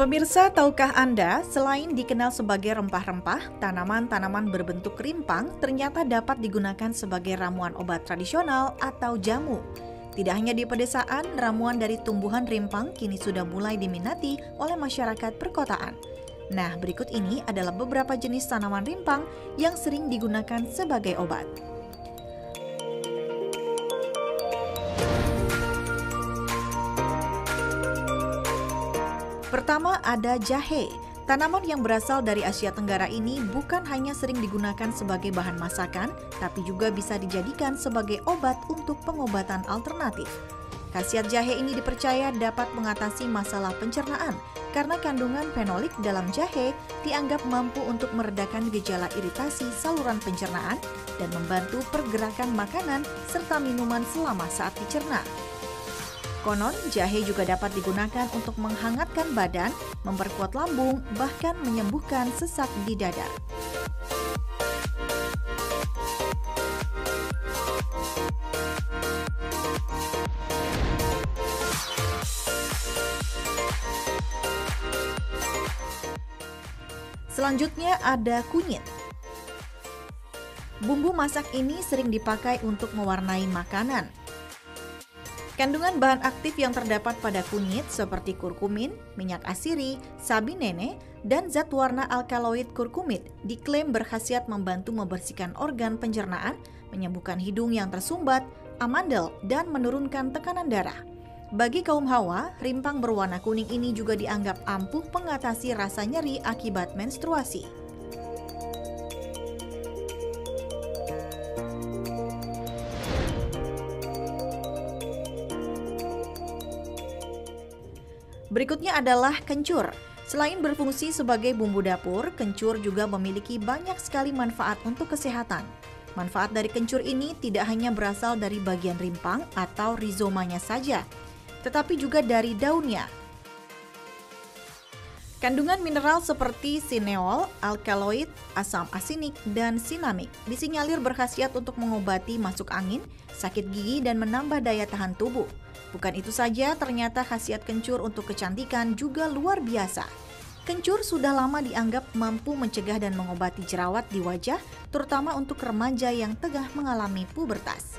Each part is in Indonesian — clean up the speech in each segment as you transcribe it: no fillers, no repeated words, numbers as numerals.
Pemirsa, tahukah Anda, selain dikenal sebagai rempah-rempah, tanaman-tanaman berbentuk rimpang ternyata dapat digunakan sebagai ramuan obat tradisional atau jamu. Tidak hanya di pedesaan, ramuan dari tumbuhan rimpang kini sudah mulai diminati oleh masyarakat perkotaan. Nah, berikut ini adalah beberapa jenis tanaman rimpang yang sering digunakan sebagai obat. Pertama ada jahe. Tanaman yang berasal dari Asia Tenggara ini bukan hanya sering digunakan sebagai bahan masakan, tapi juga bisa dijadikan sebagai obat untuk pengobatan alternatif. Khasiat jahe ini dipercaya dapat mengatasi masalah pencernaan karena kandungan fenolik dalam jahe dianggap mampu untuk meredakan gejala iritasi saluran pencernaan dan membantu pergerakan makanan serta minuman selama saat dicerna. Konon, jahe juga dapat digunakan untuk menghangatkan badan, memperkuat lambung, bahkan menyembuhkan sesak di dada. Selanjutnya ada kunyit. Bumbu masak ini sering dipakai untuk mewarnai makanan. Kandungan bahan aktif yang terdapat pada kunyit seperti kurkumin, minyak asiri, sabi nene, dan zat warna alkaloid kurkumit diklaim berkhasiat membantu membersihkan organ pencernaan, menyembuhkan hidung yang tersumbat, amandel, dan menurunkan tekanan darah. Bagi kaum hawa, rimpang berwarna kuning ini juga dianggap ampuh mengatasi rasa nyeri akibat menstruasi. Berikutnya adalah kencur. Selain berfungsi sebagai bumbu dapur, kencur juga memiliki banyak sekali manfaat untuk kesehatan. Manfaat dari kencur ini tidak hanya berasal dari bagian rimpang atau rizomanya saja, tetapi juga dari daunnya. Kandungan mineral seperti sineol, alkaloid, asam asinik, dan sinamik disinyalir berkhasiat untuk mengobati masuk angin, sakit gigi, dan menambah daya tahan tubuh. Bukan itu saja, ternyata khasiat kencur untuk kecantikan juga luar biasa. Kencur sudah lama dianggap mampu mencegah dan mengobati jerawat di wajah, terutama untuk remaja yang tengah mengalami pubertas.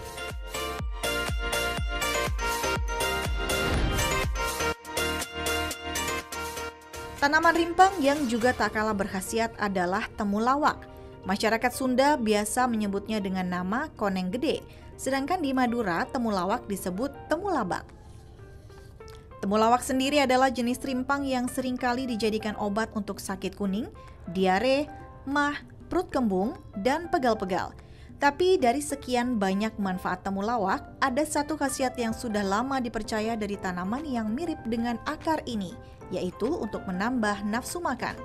Tanaman rimpang yang juga tak kalah berkhasiat adalah temulawak. Masyarakat Sunda biasa menyebutnya dengan nama koneng gede, sedangkan di Madura temulawak disebut temulabak. Temulawak sendiri adalah jenis rimpang yang seringkali dijadikan obat untuk sakit kuning, diare, mah, perut kembung, dan pegal-pegal. Tapi dari sekian banyak manfaat temulawak, ada satu khasiat yang sudah lama dipercaya dari tanaman yang mirip dengan akar ini, yaitu untuk menambah nafsu makan.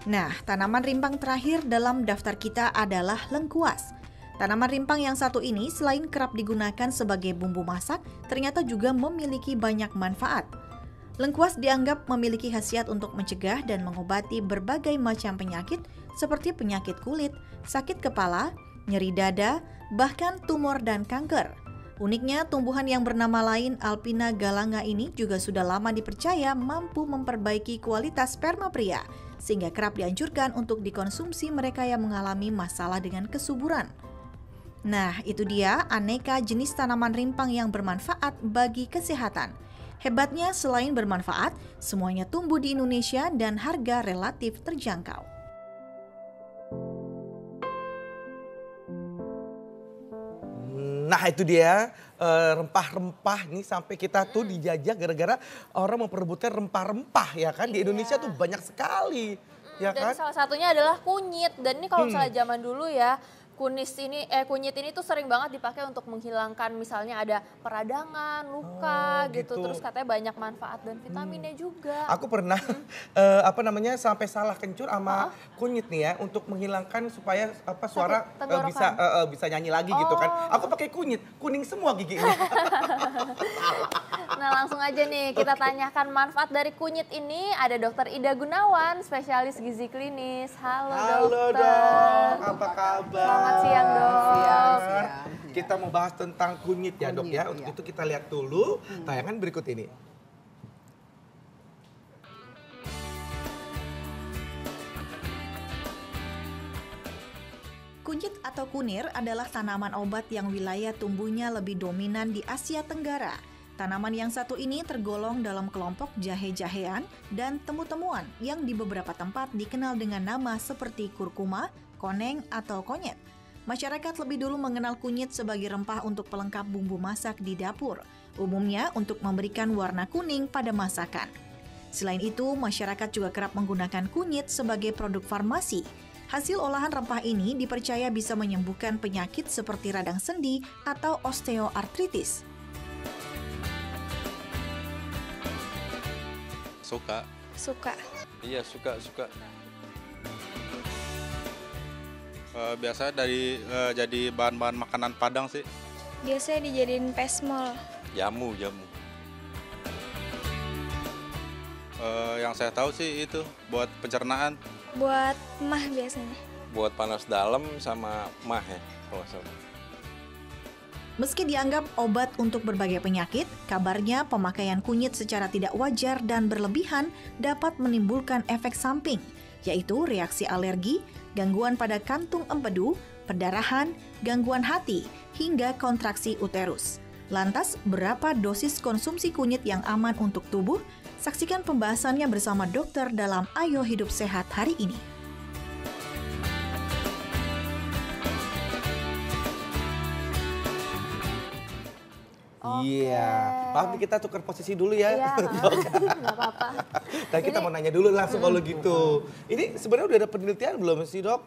Nah, tanaman rimpang terakhir dalam daftar kita adalah lengkuas. Tanaman rimpang yang satu ini selain kerap digunakan sebagai bumbu masak, ternyata juga memiliki banyak manfaat. Lengkuas dianggap memiliki khasiat untuk mencegah dan mengobati berbagai macam penyakit seperti penyakit kulit, sakit kepala, nyeri dada, bahkan tumor dan kanker. Uniknya, tumbuhan yang bernama lain Alpina galanga ini juga sudah lama dipercaya mampu memperbaiki kualitas sperma pria, sehingga kerap dianjurkan untuk dikonsumsi mereka yang mengalami masalah dengan kesuburan. Nah, itu dia aneka jenis tanaman rimpang yang bermanfaat bagi kesehatan. Hebatnya, selain bermanfaat, semuanya tumbuh di Indonesia dan harga relatif terjangkau. Nah itu dia rempah-rempah ini sampai kita tuh dijajah gara-gara orang memperebutkan rempah-rempah ya kan. Di Indonesia tuh banyak sekali ya Dan kan. salah satunya adalah kunyit. Dan ini kalau misalnya zaman dulu ya, kunyit ini tuh sering banget dipakai untuk menghilangkan misalnya ada peradangan, luka gitu. Terus katanya banyak manfaat dan vitaminnya juga. Aku pernah sampai salah kencur sama kunyit nih ya untuk menghilangkan supaya suara bisa nyanyi lagi gitu kan. Aku pakai kunyit, kuning semua giginya. Nah langsung aja nih kita tanyakan manfaat dari kunyit ini. Ada Dokter Ida Gunawan, spesialis gizi klinis. Halo dokter. Dok, apa kabar? Selamat siang dok. Siang. Kita mau bahas tentang kunyit ya dok ya. Untuk itu kita lihat dulu tayangan berikut ini. Kunyit atau kunir adalah tanaman obat yang wilayah tumbuhnya lebih dominan di Asia Tenggara. Tanaman yang satu ini tergolong dalam kelompok jahe-jahean dan temu-temuan yang di beberapa tempat dikenal dengan nama seperti kurkuma, koneng, atau konyet. Masyarakat lebih dulu mengenal kunyit sebagai rempah untuk pelengkap bumbu masak di dapur, umumnya untuk memberikan warna kuning pada masakan. Selain itu, masyarakat juga kerap menggunakan kunyit sebagai produk farmasi. Hasil olahan rempah ini dipercaya bisa menyembuhkan penyakit seperti radang sendi atau osteoartritis. Suka. Iya, suka. Biasa jadi bahan-bahan makanan Padang sih. Biasanya dijadiin pesmol. Jamu. Yang saya tahu sih itu buat pencernaan. Buat mah biasanya. Buat panas dalam sama mah ya kalau salah. Meski dianggap obat untuk berbagai penyakit, kabarnya pemakaian kunyit secara tidak wajar dan berlebihan dapat menimbulkan efek samping, yaitu reaksi alergi, gangguan pada kantung empedu, perdarahan, gangguan hati, hingga kontraksi uterus. Lantas, berapa dosis konsumsi kunyit yang aman untuk tubuh? Saksikan pembahasannya bersama dokter dalam Ayo Hidup Sehat hari ini. Iya, maaf nih kita tukar posisi dulu ya. Iya, nggak apa-apa. Dan kita mau nanya dulu langsung kalau gitu. Ini sebenarnya udah ada penelitian belum sih dok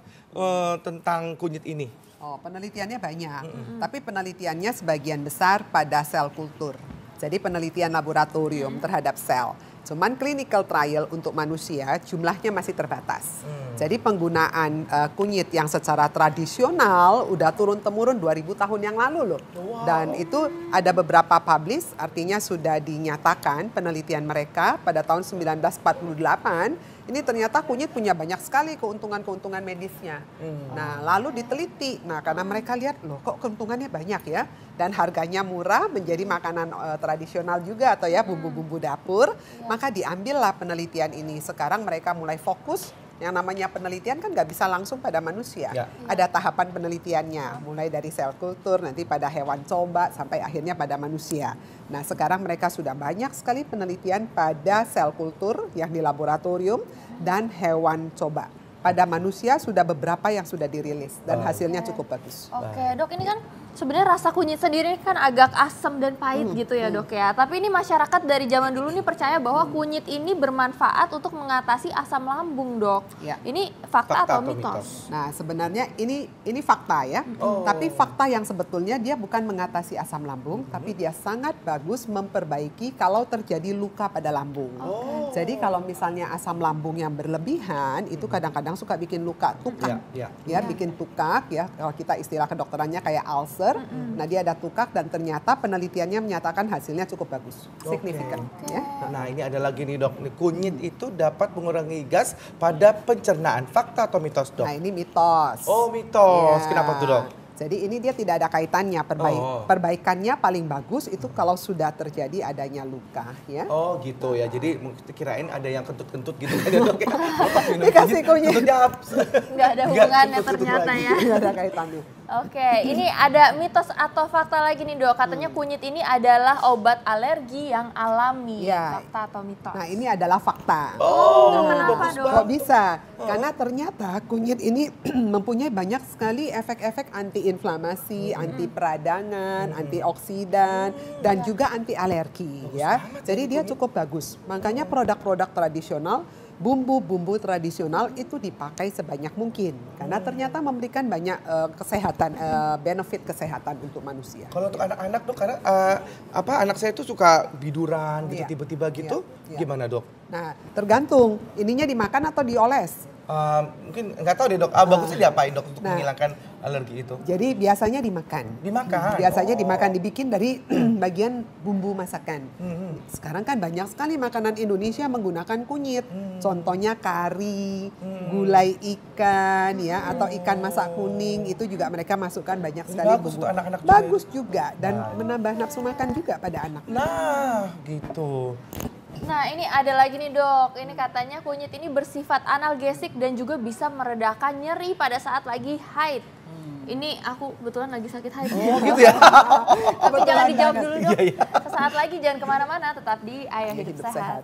tentang kunyit ini? Oh, penelitiannya banyak. Tapi penelitiannya sebagian besar pada sel kultur. Jadi penelitian laboratorium terhadap sel. Cuman clinical trial untuk manusia jumlahnya masih terbatas. Jadi penggunaan kunyit yang secara tradisional udah turun-temurun 2000 tahun yang lalu loh. Wow. Dan itu ada beberapa publish, artinya sudah dinyatakan penelitian mereka pada tahun 1948. Ini ternyata kunyit punya banyak sekali keuntungan-keuntungan medisnya. Nah lalu diteliti, karena mereka lihat loh kok keuntungannya banyak ya. Dan harganya murah menjadi makanan tradisional juga atau ya bumbu-bumbu dapur. Maka diambillah penelitian ini. Sekarang mereka mulai fokus, yang namanya penelitian kan nggak bisa langsung pada manusia. Ada tahapan penelitiannya, mulai dari sel kultur, nanti pada hewan coba, sampai akhirnya pada manusia. Nah sekarang mereka sudah banyak sekali penelitian pada sel kultur yang di laboratorium dan hewan coba. Pada manusia sudah beberapa yang sudah dirilis dan hasilnya cukup bagus. Oke, dok ini kan sebenarnya rasa kunyit sendiri kan agak asam dan pahit gitu ya dok ya. Tapi ini masyarakat dari zaman dulu nih percaya bahwa kunyit ini bermanfaat untuk mengatasi asam lambung dok. Ya. Ini fakta atau mitos? Nah sebenarnya ini fakta ya. Tapi fakta yang sebetulnya dia bukan mengatasi asam lambung, tapi dia sangat bagus memperbaiki kalau terjadi luka pada lambung. Jadi kalau misalnya asam lambung yang berlebihan itu kadang-kadang suka bikin luka tukak. Ya bikin tukak ya. Kalau kita istilah kedokterannya kayak ulcer. Nah dia ada tukak dan ternyata penelitiannya menyatakan hasilnya cukup bagus, signifikan. Ya. Nah ini ada lagi nih dok, kunyit itu dapat mengurangi gas pada pencernaan. Fakta atau mitos dok? Nah ini mitos. Oh mitos, Ya. kenapa tuh dok? Jadi ini dia tidak ada kaitannya, perbaikannya paling bagus itu kalau sudah terjadi adanya luka ya. Oh gitu ya, jadi kirain ada yang kentut-kentut gitu kan ya dok ya. Dikasih kunyit. Nggak ada hubungannya ternyata ya. Tidak ada kaitannya. Oke, ini ada mitos atau fakta lagi nih dok. Katanya kunyit ini adalah obat alergi yang alami. Ya. Fakta atau mitos? Nah ini adalah fakta. Kenapa dok? Kok bisa? Karena ternyata kunyit ini mempunyai banyak sekali efek-efek anti-inflamasi, anti peradangan, antioksidan, dan juga anti alergi ya. Jadi dia cukup bagus. Makanya produk-produk tradisional bumbu-bumbu tradisional itu dipakai sebanyak mungkin karena ternyata memberikan banyak kesehatan, benefit kesehatan untuk manusia. Kalau untuk anak-anak dok, karena anak saya itu suka biduran gitu tiba-tiba gitu, gimana dok? Nah tergantung ininya dimakan atau dioles. Mungkin nggak tahu deh dok, bagusnya diapain dok untuk menghilangkan alergi itu? Jadi biasanya dimakan. Biasanya dimakan, dibikin dari bagian bumbu masakan. Sekarang kan banyak sekali makanan Indonesia menggunakan kunyit. Contohnya kari, gulai ikan ya, atau ikan masak kuning itu juga mereka masukkan banyak sekali bagus bumbu. tuh anak-anak Bagus juga dan menambah nafsu makan juga pada anak. Nah gitu. Nah ini ada lagi nih dok, ini katanya kunyit ini bersifat analgesik dan juga bisa meredakan nyeri pada saat lagi haid. Ini aku kebetulan lagi sakit haid. Oh gitu ya? Tapi jangan dijawab dulu dok, sesaat lagi jangan kemana-mana, tetap di Ayah Hidup Sehat.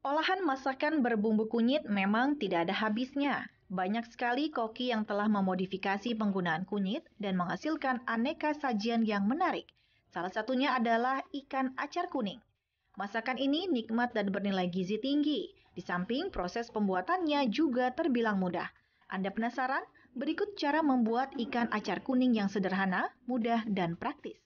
Olahan masakan berbumbu kunyit memang tidak ada habisnya. Banyak sekali koki yang telah memodifikasi penggunaan kunyit dan menghasilkan aneka sajian yang menarik. Salah satunya adalah ikan acar kuning. Masakan ini nikmat dan bernilai gizi tinggi. Di samping proses pembuatannya juga terbilang mudah. Anda penasaran? Berikut cara membuat ikan acar kuning yang sederhana, mudah, dan praktis.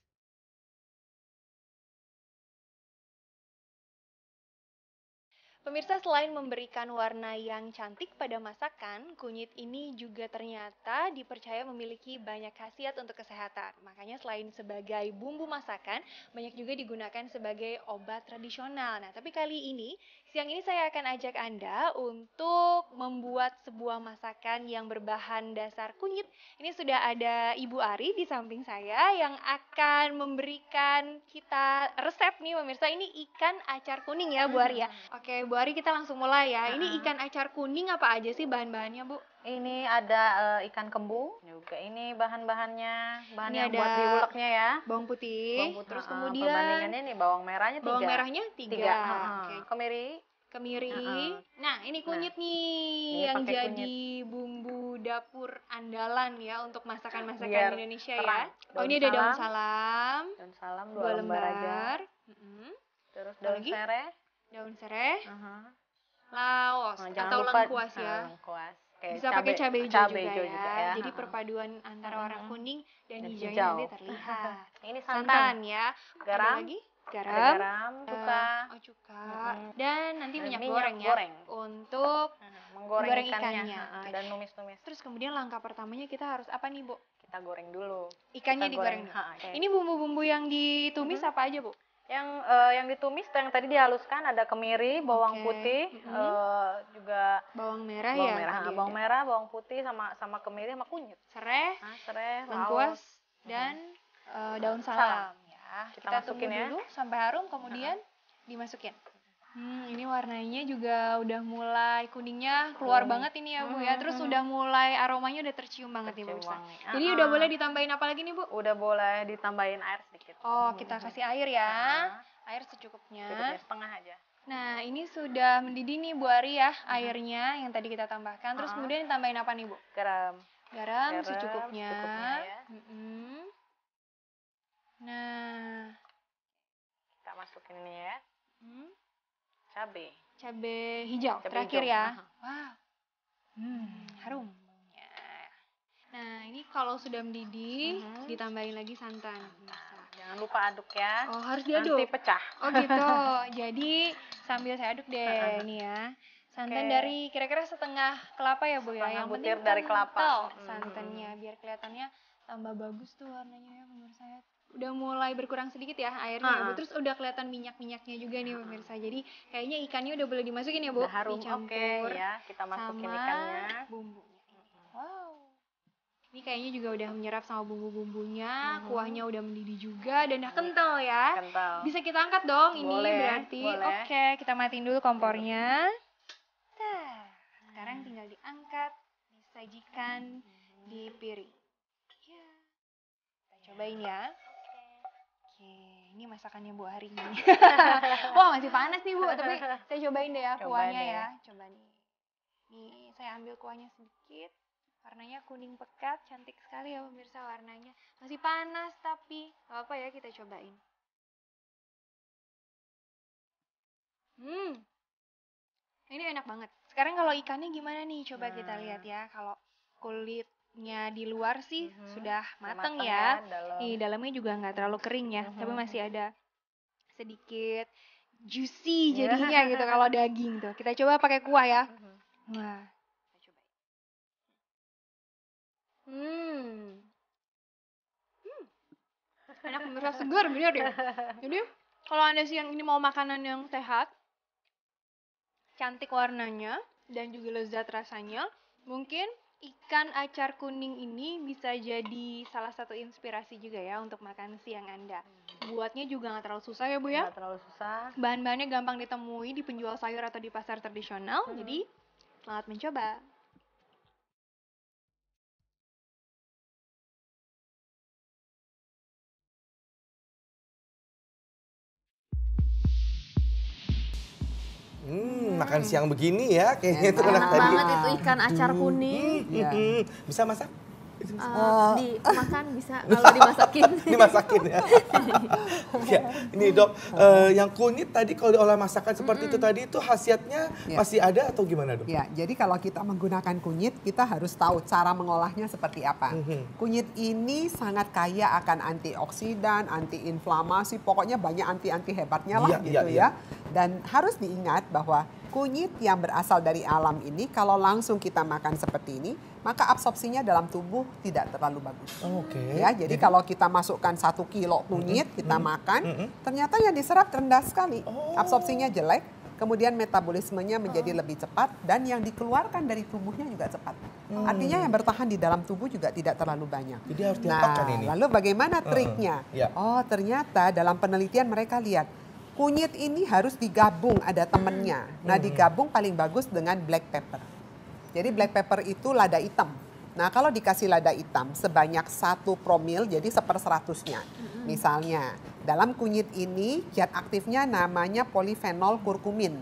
Pemirsa, selain memberikan warna yang cantik pada masakan, kunyit ini juga ternyata dipercaya memiliki banyak khasiat untuk kesehatan. Makanya selain sebagai bumbu masakan, banyak juga digunakan sebagai obat tradisional. Nah, tapi kali ini, siang ini saya akan ajak Anda untuk membuat sebuah masakan yang berbahan dasar kunyit. Ini sudah ada Ibu Ari di samping saya yang akan memberikan kita resep nih pemirsa. Ini ikan acar kuning ya Bu Ari ya. Oke Bu Ari, kita langsung mulai ya. Ini ikan acar kuning apa aja sih bahan-bahannya Bu? Ini ada ikan kembung juga. Ini bahan-bahannya, bahan Ini yang ada buat diuleknya ya. Bawang putih. Terus kemudian perbandingannya nih bawang merahnya 3. bawang merahnya 3. Oke. Kemiri. Nah, ini kunyit nih ini yang pakai jadi bumbu dapur andalan ya untuk masakan-masakan Biar Indonesia terang. ya. Oh, ini ada daun salam. Daun salam 2 2 lembar aja. Terus daun Lagi? sereh. Daun sereh. Laos atau lengkuas ya. Lengkuas. Bisa pakai cabai hijau juga ya. Jadi perpaduan perpaduan antara warna kuning dan dan hijaunya hijau. nanti terlihat. Ini Santan ya. Garam. Ada lagi? Ada Garam. garam, cuka. Cuka. Dan nanti minyak minyak goreng ya. goreng. Untuk menggoreng ikannya. ikannya. Oke. Dan numis-numis. Terus kemudian langkah pertamanya kita harus apa nih Bu? Kita goreng dulu. Ikannya Kita digoreng dulu. goreng. Ini bumbu-bumbu yang ditumis apa aja Bu? Yang ditumis yang tadi dihaluskan ada kemiri, bawang putih, juga Bawang merah bawang ya. merah, tadi bawang ada. merah, bawang putih sama kemiri sama kunyit. Sereh, Sereh, lengkuas, laos. dan daun salam. Ya, Kita tunggu masukin ya. dulu sampai harum, kemudian dimasukin. Ini warnanya juga udah mulai kuningnya keluar banget ini ya Bu ya. Terus udah mulai aromanya udah tercium banget nih Bu. Jadi udah boleh ditambahin apa lagi nih Bu? Udah boleh ditambahin air sedikit. Oh, kita kasih air ya. Air secukupnya. Setengah aja. Nah, ini sudah mendidih nih Bu Ari ya, airnya yang tadi kita tambahkan. Terus kemudian ditambahin apa nih Bu? Garam. Garam secukupnya. Ya. Nah, Kita masukin ini ya. cabai hijau Cabai terakhir hijau. ya. Wow. Harum. Nah, ini kalau sudah mendidih, ditambahin lagi santan. Jangan lupa aduk ya. Oh, harus diaduk. Nanti pecah. Oh gitu. Jadi sambil saya aduk deh ini ya. Santan dari kira-kira setengah kelapa ya Bu ya. Setengah Yang penting butir dari kelapa. kental santannya biar kelihatannya tambah bagus tuh warnanya ya pemirsa ya. Udah mulai berkurang sedikit ya airnya ya Bu. Terus udah kelihatan minyak-minyaknya juga nih pemirsa. Jadi kayaknya ikannya udah boleh dimasukin ya Bu. Udah harum. Dicampur Ya, kita masukin sama ikannya. bumbunya. Wow. Ini kayaknya juga udah menyerap sama bumbu-bumbunya, kuahnya udah mendidih juga dan udah kental ya. Kental. Bisa kita angkat dong ini Boleh, berarti. boleh. Oke, kita matiin dulu kompornya. Nah, sekarang tinggal diangkat, disajikan di piring. Ya. Kita cobain ya. Oke, ini masakannya Bu hari ini. Wah, masih panas nih Bu, tapi saya cobain deh ya kuahnya ya. Coba nih. Nih, saya ambil kuahnya sedikit. Warnanya kuning pekat, cantik sekali ya pemirsa warnanya. Masih panas tapi gak apa ya kita cobain. Ini enak banget. Sekarang kalau ikannya gimana nih? Coba kita lihat ya. Kalau kulitnya di luar sih sudah mateng ya. Di dalamnya juga nggak terlalu kering ya. Tapi masih ada sedikit juicy jadinya gitu kalau daging tuh. Kita coba pakai kuah ya. Wah. Enak pemirsa, segar bener deh. Jadi kalau Anda siang ini mau makanan yang sehat, cantik warnanya dan juga lezat rasanya, mungkin ikan acar kuning ini bisa jadi salah satu inspirasi juga ya untuk makan siang Anda. Buatnya juga nggak terlalu susah ya Bu ya. Nggak terlalu susah. Bahan-bahannya gampang ditemui di penjual sayur atau di pasar tradisional. Jadi selamat mencoba. Makan siang begini ya, kayaknya itu enak Enak tadi. banget itu ikan acar kuning. Bisa masak? Dimakan bisa kalau dimasakin. Dimasakin ya. Ya, ini Dok, yang kunyit tadi kalau diolah masakan seperti itu tadi itu khasiatnya masih ada atau gimana Dok? Ya, jadi kalau kita menggunakan kunyit, kita harus tahu cara mengolahnya seperti apa. Kunyit ini sangat kaya akan antioksidan, antiinflamasi, pokoknya banyak anti-anti hebatnya lah ya. Dan harus diingat bahwa kunyit yang berasal dari alam ini kalau langsung kita makan seperti ini, maka absorpsinya dalam tubuh tidak terlalu bagus. Ya, jadi kalau kita masukkan 1 kilo kunyit kita makan, ternyata yang diserap rendah sekali. Absorpsinya jelek, kemudian metabolismenya menjadi lebih cepat dan yang dikeluarkan dari tubuhnya juga cepat. Artinya yang bertahan di dalam tubuh juga tidak terlalu banyak. Jadi harus diapakan ini? Lalu bagaimana triknya? Oh, ternyata dalam penelitian mereka lihat kunyit ini harus digabung, ada temennya. Nah, digabung paling bagus dengan black pepper. Jadi black pepper itu lada hitam. Nah, kalau dikasih lada hitam sebanyak 1 promil, jadi 1/100-nya. Misalnya, dalam kunyit ini zat aktifnya namanya polifenol kurkumin.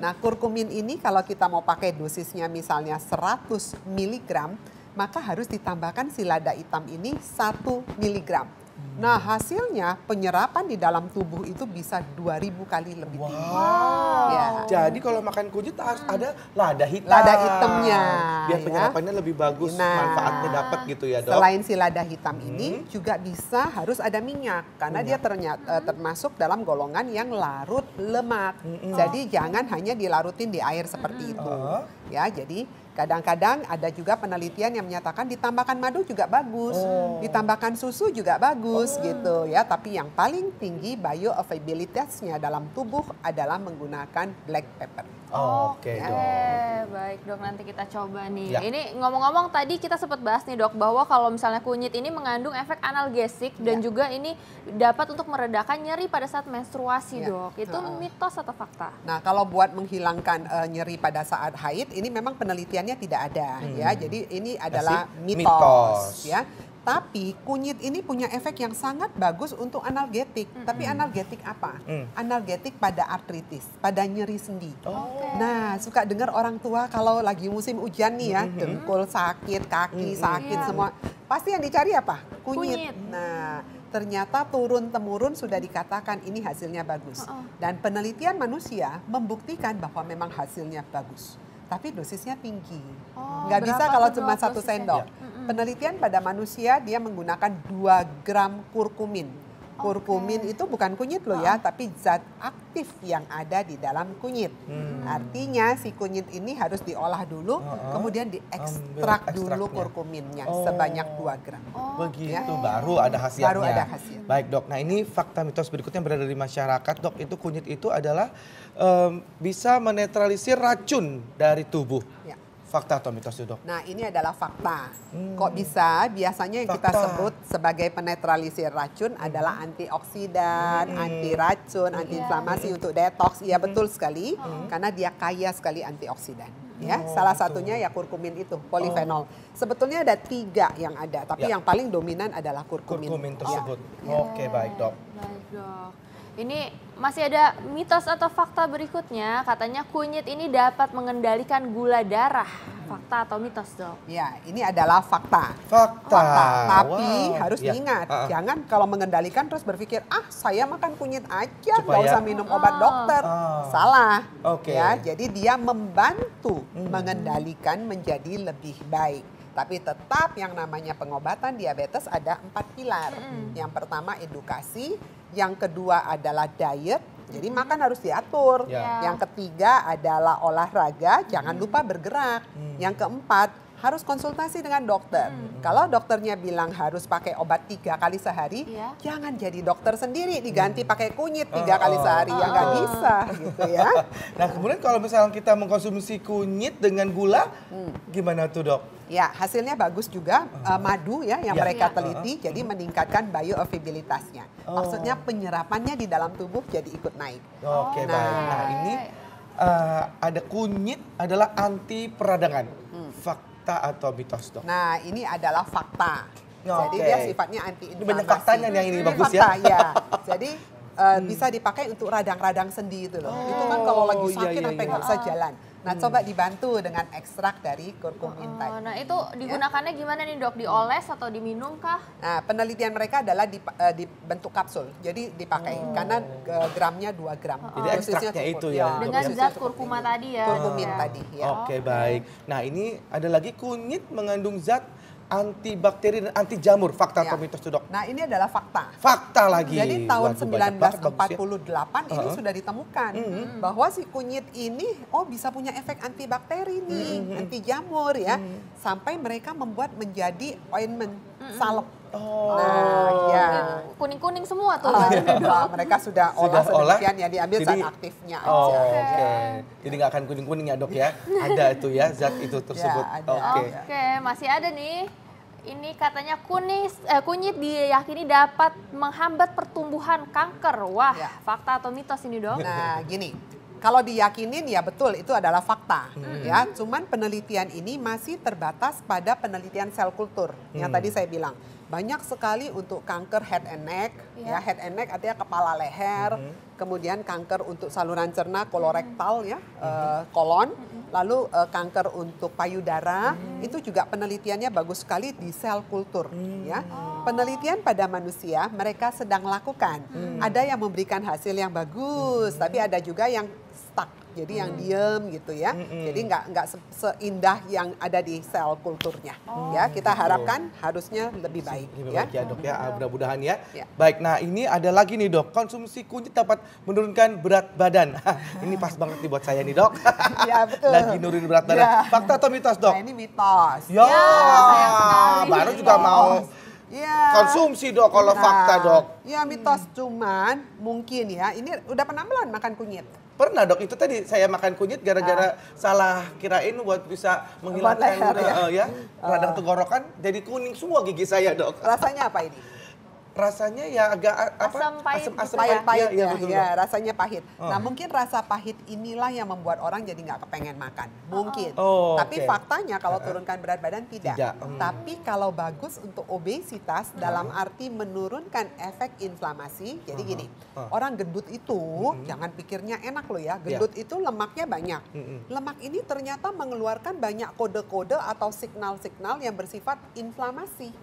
Nah, kurkumin ini kalau kita mau pakai dosisnya misalnya 100 mg, maka harus ditambahkan si lada hitam ini 1 mg. Nah, hasilnya penyerapan di dalam tubuh itu bisa 2000 kali lebih tinggi. Ya. Jadi kalau makan kunyit harus ada lada hitam. Lada hitamnya. Biar penyerapannya lebih bagus, manfaatnya dapat gitu ya Dok. Selain si lada hitam ini juga bisa harus ada minyak. Karena dia termasuk dalam golongan yang larut lemak. Jadi jangan hanya dilarutin di air seperti itu. Ya, jadi kadang-kadang ada juga penelitian yang menyatakan ditambahkan madu juga bagus, ditambahkan susu juga bagus gitu ya. Tapi yang paling tinggi bioavailability-nya dalam tubuh adalah menggunakan black pepper. Oke Dok. Baik Dok, nanti kita coba nih. Ya. Ini ngomong-ngomong tadi kita sempat bahas nih Dok bahwa kalau misalnya kunyit ini mengandung efek analgesik dan juga ini dapat untuk meredakan nyeri pada saat menstruasi Dok. Itu mitos atau fakta? Nah, kalau buat menghilangkan nyeri pada saat haid ini memang penelitiannya tidak ada ya. Jadi ini adalah mitos ya. Tapi kunyit ini punya efek yang sangat bagus untuk analgetik. Tapi analgetik apa? Analgetik pada artritis, pada nyeri sendi. Nah, suka dengar orang tua kalau lagi musim hujan nih ya, dengkul sakit, kaki sakit semua. Pasti yang dicari apa? Kunyit. Nah, ternyata turun-temurun sudah dikatakan ini hasilnya bagus. Dan penelitian manusia membuktikan bahwa memang hasilnya bagus. Tapi dosisnya tinggi. Nggak bisa kalau cuma 1 sendok. Penelitian pada manusia dia menggunakan 2 gram kurkumin. Kurkumin itu bukan kunyit loh ya, tapi zat aktif yang ada di dalam kunyit. Artinya si kunyit ini harus diolah dulu, kemudian diekstrak dulu kurkuminnya sebanyak 2 gram. Begitu, baru ada khasiatnya. Baru ada khasiat. Baik dok, nah ini fakta mitos berikutnya yang berada di masyarakat dok, itu kunyit itu adalah bisa menetralisir racun dari tubuh. Ya. Fakta atau mitos itu dok? Nah ini adalah fakta. Kok bisa? Biasanya yang kita sebut sebagai penetralisir racun adalah antioksidan, anti racun, anti inflamasi untuk detox. Iya betul sekali, karena dia kaya sekali antioksidan. Ya, salah satunya ya kurkumin itu, polifenol. Sebetulnya ada 3 yang ada, tapi yang paling dominan adalah kurkumin. Kurkumin tersebut. Oke, baik dok. Baik dok. Ini masih ada mitos atau fakta berikutnya, katanya kunyit ini dapat mengendalikan gula darah. Fakta atau mitos dok? Ya, ini adalah fakta. Fakta. Tapi harus diingat, jangan kalau mengendalikan terus berpikir, saya makan kunyit aja, nggak usah minum obat dokter. Salah. Ya, jadi dia membantu mengendalikan menjadi lebih baik. Tapi tetap yang namanya pengobatan diabetes ada 4 pilar. Yang pertama edukasi, yang kedua adalah diet, jadi makan harus diatur. Yang ketiga adalah olahraga, jangan lupa bergerak. Yang keempat harus konsultasi dengan dokter. Kalau dokternya bilang harus pakai obat 3 kali sehari, jangan jadi dokter sendiri diganti pakai kunyit 3 kali sehari, ya nggak bisa gitu ya. Nah kemudian kalau misalnya kita mengkonsumsi kunyit dengan gula, gimana tuh dok? Ya hasilnya bagus juga, madu ya yang mereka teliti, jadi meningkatkan bioavailabilitasnya. Maksudnya penyerapannya di dalam tubuh jadi ikut naik. Oke, baik. Nah ini ada kunyit adalah anti peradangan. Fakta atau mitos dok? Nah ini adalah fakta. Jadi dia sifatnya anti inflamasi. Banyak faktanya yang ini bagus fakta, ya. Jadi bisa dipakai untuk radang-radang sendi itu loh. Itu kan kalau lagi sakit sampai nggak bisa jalan. Nah coba dibantu dengan ekstrak dari kurkumin tadi. Nah itu digunakannya gimana nih dok? Dioles atau diminum kah? Nah penelitian mereka adalah di bentuk kapsul. Jadi dipakai karena gramnya 2 gram. Jadi ekstraknya itu ya. Dengan zat kurkuma tadi ya. Kurkumin tadi ya. Oke, baik. Nah ini ada lagi kunyit mengandung zat antibakteri dan anti jamur. Fakta atau mitos itu dok? Nah ini adalah fakta. Fakta lagi. Jadi tahun Waduh, 1948 ini sudah ditemukan bahwa si kunyit ini bisa punya efek antibakteri nih, anti jamur ya. Sampai mereka membuat menjadi ointment, salep. Nah, ya. Kuning-kuning semua tuh. Mereka sudah olah sedemikian ya, diambil zat aktifnya aja. Oke. Jadi nggak akan kuning-kuning ya dok ya? Ada itu ya zat itu tersebut. Oke, masih ada nih. Ini katanya kunyit diyakini dapat menghambat pertumbuhan kanker. Wah, fakta atau mitos ini dok? Nah, gini. Kalau diyakinin ya betul itu adalah fakta ya. Cuman penelitian ini masih terbatas pada penelitian sel kultur yang tadi saya bilang. Banyak sekali untuk kanker head and neck, ya head and neck artinya kepala leher, kemudian kanker untuk saluran cerna kolorektal ya, kolon, lalu kanker untuk payudara, itu juga penelitiannya bagus sekali di sel kultur ya. Penelitian pada manusia mereka sedang lakukan, ada yang memberikan hasil yang bagus, tapi ada juga yang stuck. Jadi yang diem gitu ya. Jadi nggak seindah yang ada di sel kulturnya. Ya, kita harapkan harusnya lebih baik. Lebih baik ya dok ya, mudah-mudahan ya. Baik, nah ini ada lagi nih dok, konsumsi kunyit dapat menurunkan berat badan. Ini pas banget nih buat saya nih dok. Ya betul. Lagi nurunin berat badan. Fakta atau mitos dok? Nah ini mitos. Ya, baru juga mau konsumsi dok kalau fakta dok. Ya mitos, cuman mungkin ya, ini udah pernah belum makan kunyit? Pernah dok, itu tadi saya makan kunyit gara-gara salah kirain buat bisa menghilangkan radang tenggorokan, jadi kuning semua gigi saya dok. Rasanya apa ini? Rasanya ya agak asam pahit ya, rasanya pahit. Nah mungkin rasa pahit inilah yang membuat orang jadi nggak kepengen makan, mungkin. Tapi faktanya kalau turunkan berat badan tidak. Tapi kalau bagus untuk obesitas dalam arti menurunkan efek inflamasi. Jadi gini, orang gendut itu jangan pikirnya enak loh ya. Gendut itu lemaknya banyak. Lemak ini ternyata mengeluarkan banyak kode-kode atau signal-signal yang bersifat inflamasi.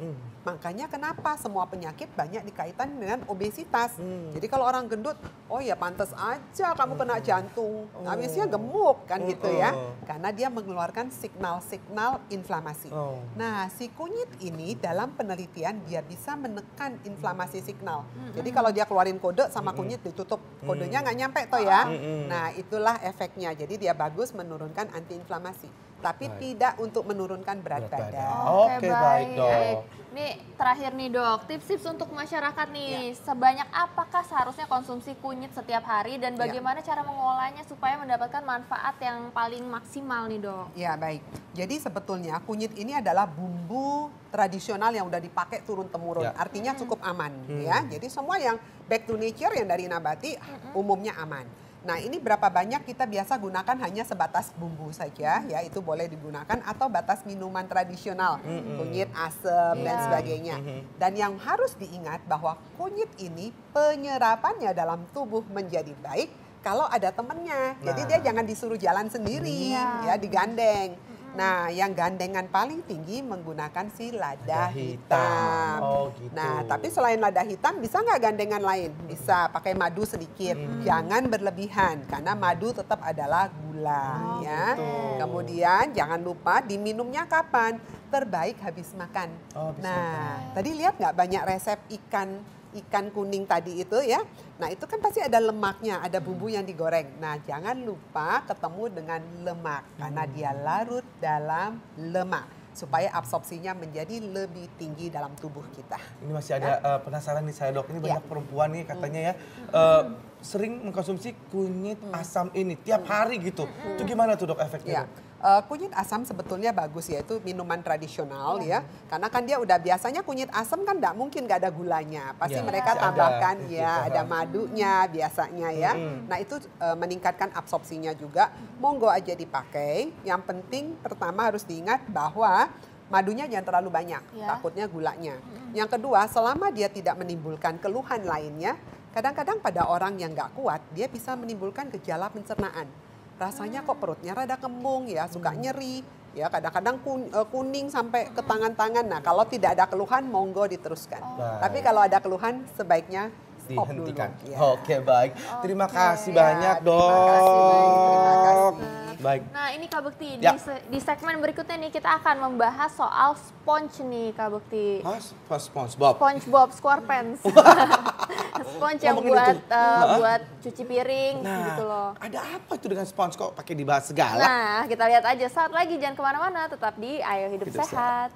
Makanya kenapa semua penyakit banyak dikaitan dengan obesitas. Jadi kalau orang gendut, oh ya pantas aja kamu kena jantung, habisnya gemuk kan gitu ya. Karena dia mengeluarkan signal-signal inflamasi. Nah, si kunyit ini dalam penelitian dia bisa menekan inflamasi signal. Jadi kalau dia keluarin kode sama kunyit ditutup, kodenya nggak nyampe toh ya. Nah, itulah efeknya. Jadi dia bagus menurunkan antiinflamasi, tapi tidak untuk menurunkan berat badan. Oke, baik dok. Nih terakhir nih dok, tips-tips untuk masyarakat nih, sebanyak apakah seharusnya konsumsi kunyit setiap hari dan bagaimana cara mengolahnya supaya mendapatkan manfaat yang paling maksimal nih dok? Ya baik, jadi sebetulnya kunyit ini adalah bumbu tradisional yang udah dipakai turun-temurun, artinya cukup aman ya. Jadi semua yang back to nature yang dari nabati umumnya aman. Nah ini berapa banyak kita biasa gunakan hanya sebatas bumbu saja ya, itu boleh digunakan atau batas minuman tradisional, kunyit, asam dan sebagainya. Dan yang harus diingat bahwa kunyit ini penyerapannya dalam tubuh menjadi baik kalau ada temennya. Jadi dia jangan disuruh jalan sendiri ya, digandeng. Nah, yang gandengan paling tinggi menggunakan si lada hitam. Oh, gitu. Nah, tapi selain lada hitam bisa nggak gandengan lain? Bisa pakai madu sedikit. Jangan berlebihan karena madu tetap adalah gula ya. Gitu. Kemudian jangan lupa diminumnya kapan? Terbaik habis makan. Tadi lihat nggak banyak resep ikan kuning tadi itu ya. Nah itu kan pasti ada lemaknya, ada bumbu yang digoreng. Nah jangan lupa ketemu dengan lemak karena dia larut dalam lemak supaya absorpsinya menjadi lebih tinggi dalam tubuh kita. Ini masih ada penasaran nih saya dok, ini banyak perempuan nih katanya ya sering mengkonsumsi kunyit asam ini tiap hari gitu. Itu gimana tuh dok efeknya? Kunyit asam sebetulnya bagus ya, itu minuman tradisional ya. Karena kan dia udah biasanya kunyit asam kan nggak mungkin nggak ada gulanya. Pasti mereka tambahkan ada madunya biasanya ya. Nah itu meningkatkan absorpsinya juga. Monggo aja dipakai. Yang penting pertama harus diingat bahwa madunya jangan terlalu banyak, takutnya gulanya. Yang kedua, selama dia tidak menimbulkan keluhan lainnya, kadang-kadang pada orang yang nggak kuat, dia bisa menimbulkan gejala pencernaan. Rasanya kok perutnya rada kembung ya, suka nyeri, ya kadang-kadang kuning sampai ke tangan-tangan. Nah kalau tidak ada keluhan, monggo diteruskan. Tapi kalau ada keluhan, sebaiknya stop dihentikan. dulu. Ya. Oke baik, terima kasih banyak dok. Terima kasih, terima kasih. Baik. Nah ini Kak Bekti, di segmen berikutnya nih kita akan membahas soal sponge nih Kak Bekti. SpongeBob. SpongeBob SquarePants. Sponge yang buat cuci piring gitu loh. Ada apa itu dengan sponge kok pakai dibahas segala? Nah kita lihat aja saat lagi, jangan kemana-mana, tetap di Ayo Hidup Sehat.